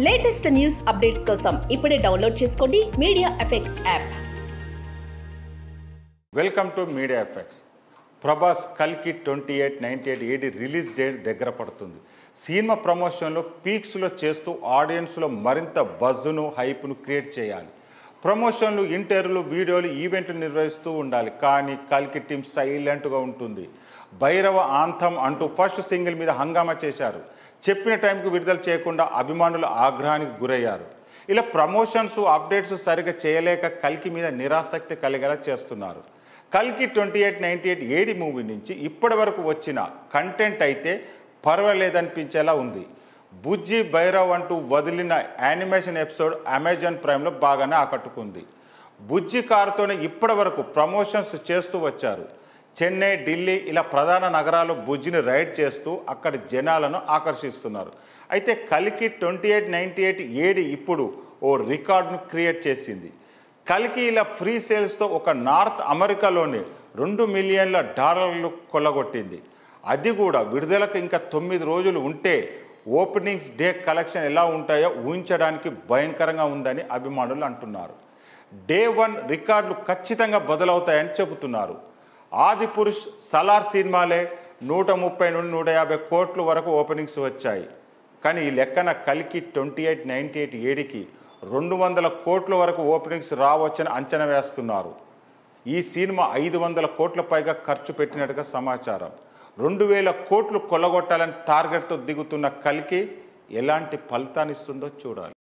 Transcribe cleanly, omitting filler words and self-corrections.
Latest news updates కోసం ఇప్పుడే download చేసుకోండి media effects app. Welcome to media effects. Prabhas కల్కి 2898 ఏడి రిలీజ్ డేట్ దగ్గర పడుతుంది. సినిమా ప్రమోషన్లో పీక్స్లో చేస్తూ ఆడియన్స్లో మరింత బజ్ను హైప్ను క్రియేట్ చేయాలి. ప్రమోషన్లు, ఇంటర్వ్యూలు, వీడియోలు, ఈవెంట్లు నిర్వహిస్తూ ఉండాలి. కానీ కల్కి టీం సైలెంట్గా ఉంటుంది. భైరవ ఆంథం అంటూ ఫస్ట్ సింగిల్ మీద హంగామా చేశారు. చెప్పిన టైంకి విడుదల చేయకుండా అభిమానుల ఆగ్రహానికి గురయ్యారు. ఇలా ప్రమోషన్స్, అప్డేట్స్ సరిగ్గా చేయలేక కల్కి మీద నిరాసక్తి కలిగేలా చేస్తున్నారు. కల్కి 2898 ఏడి మూవీ నుంచి ఇప్పటి వరకు వచ్చిన కంటెంట్ అయితే పర్వాలేదనిపించేలా ఉంది. బుజ్జి, భైరవ్ అంటూ వదిలిన యానిమేషన్ ఎపిసోడ్ అమెజాన్ ప్రైమ్లో బాగానే ఆకట్టుకుంది. బుజ్జి కారుతోనే ఇప్పటి వరకు ప్రమోషన్స్ చేస్తూ వచ్చారు. చెన్నై, ఢిల్లీ ఇలా ప్రధాన నగరాల్లో బుజ్జిని రైడ్ చేస్తూ అక్కడి జనాలను ఆకర్షిస్తున్నారు. అయితే కల్కి 2898 ఏడి ఇప్పుడు ఓ రికార్డును క్రియేట్ చేసింది. కల్కి ఇలా ఫ్రీ సేల్స్తో ఒక నార్త్ అమెరికాలోని $2 మిలియన్ల కొల్లగొట్టింది. అది కూడా విడుదలకు ఇంకా 9 రోజులు ఉంటే ఓపెనింగ్స్ డే కలెక్షన్ ఎలా ఉంటాయో ఊహించడానికి భయంకరంగా ఉందని అభిమానులు అంటున్నారు. డే 1 రికార్డులు ఖచ్చితంగా బదులవుతాయని చెబుతున్నారు. ఆదిపురుష్, సలార్ సినిమాలే 130 నుండి 150 కోట్ల వరకు ఓపెనింగ్స్ వచ్చాయి. కానీ ఈ లెక్కన కల్కి 2898 ఏడికి 200 కోట్ల వరకు ఓపెనింగ్స్ రావచ్చని అంచనా వేస్తున్నారు. ఈ సినిమా 500 కోట్ల పైగా ఖర్చు పెట్టినట్టుగా సమాచారం. 2000 కోట్లు కొల్లగొట్టాలని టార్గెట్తో దిగుతున్న కల్కి ఎలాంటి ఫలితాన్ని ఇస్తుందో చూడాలి.